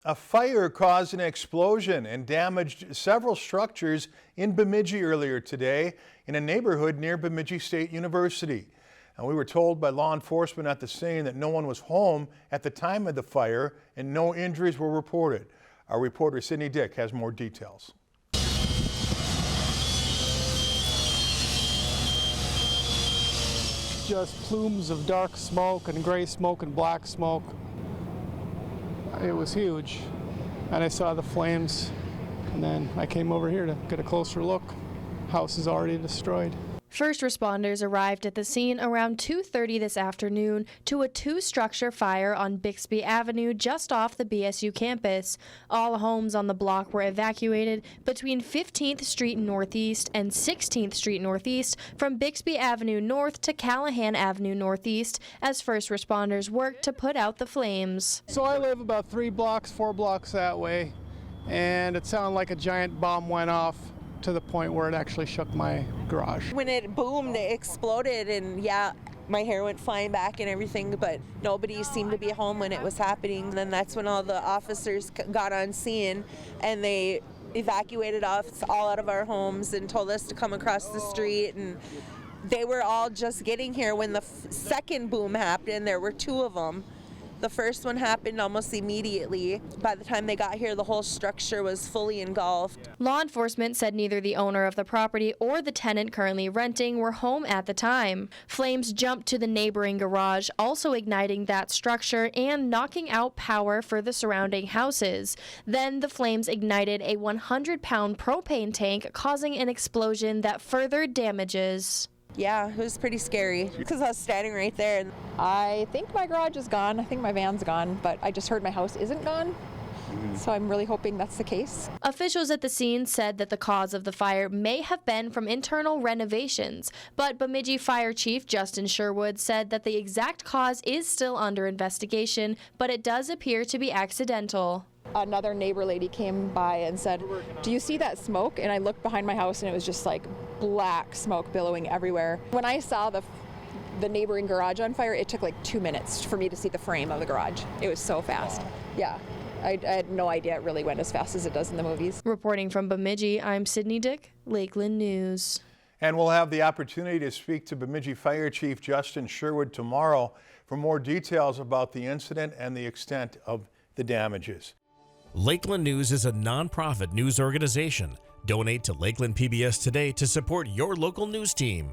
A fire caused an explosion and damaged several structures in Bemidji earlier today in a neighborhood near Bemidji State University. And we were told by law enforcement at the scene that no one was home at the time of the fire and no injuries were reported. Our reporter Sydney Dick has more details. Just plumes of dark smoke and gray smoke and black smoke. It was huge, and I saw the flames, and then I came over here to get a closer look. House is already destroyed. First responders arrived at the scene around 2:30 this afternoon to a two-structure fire on Bixby Avenue just off the BSU campus. All homes on the block were evacuated between 15th Street Northeast and 16th Street Northeast from Bixby Avenue North to Callahan Avenue Northeast as first responders worked to put out the flames. So I live about 4 blocks that way, and it sounded like a giant bomb went off, to the point where it actually shook my garage. When it boomed, it exploded, and yeah, my hair went flying back and everything, but nobody seemed to be home when it was happening. And then that's when all the officers got on scene, and they evacuated us all out of our homes and told us to come across the street. And they were all just getting here when the second boom happened. There were 2 of them. The first one happened almost immediately. By the time they got here, the whole structure was fully engulfed. Law enforcement said neither the owner of the property or the tenant currently renting were home at the time. Flames jumped to the neighboring garage, also igniting that structure and knocking out power for the surrounding houses. Then the flames ignited a 100-pound propane tank, causing an explosion that further damages. Yeah, it was pretty scary because I was standing right there. I think my garage is gone. I think my van's gone, but I just heard my house isn't gone. So I'm really hoping that's the case. Officials at the scene said that the cause of the fire may have been from internal renovations, but Bemidji Fire Chief Justin Sherwood said that the exact cause is still under investigation, but it does appear to be accidental. Another neighbor lady came by and said, "Do you see that smoke?" And I looked behind my house, and it was just like black smoke billowing everywhere. When I saw the neighboring garage on fire, it took like 2 minutes for me to see the frame of the garage. It was so fast. Yeah, I had no idea it really went as fast as it does in the movies. Reporting from Bemidji, I'm Sydney Dick, Lakeland News. And we'll have the opportunity to speak to Bemidji Fire Chief Justin Sherwood tomorrow for more details about the incident and the extent of the damages. Lakeland News is a nonprofit news organization. Donate to Lakeland PBS today to support your local news team.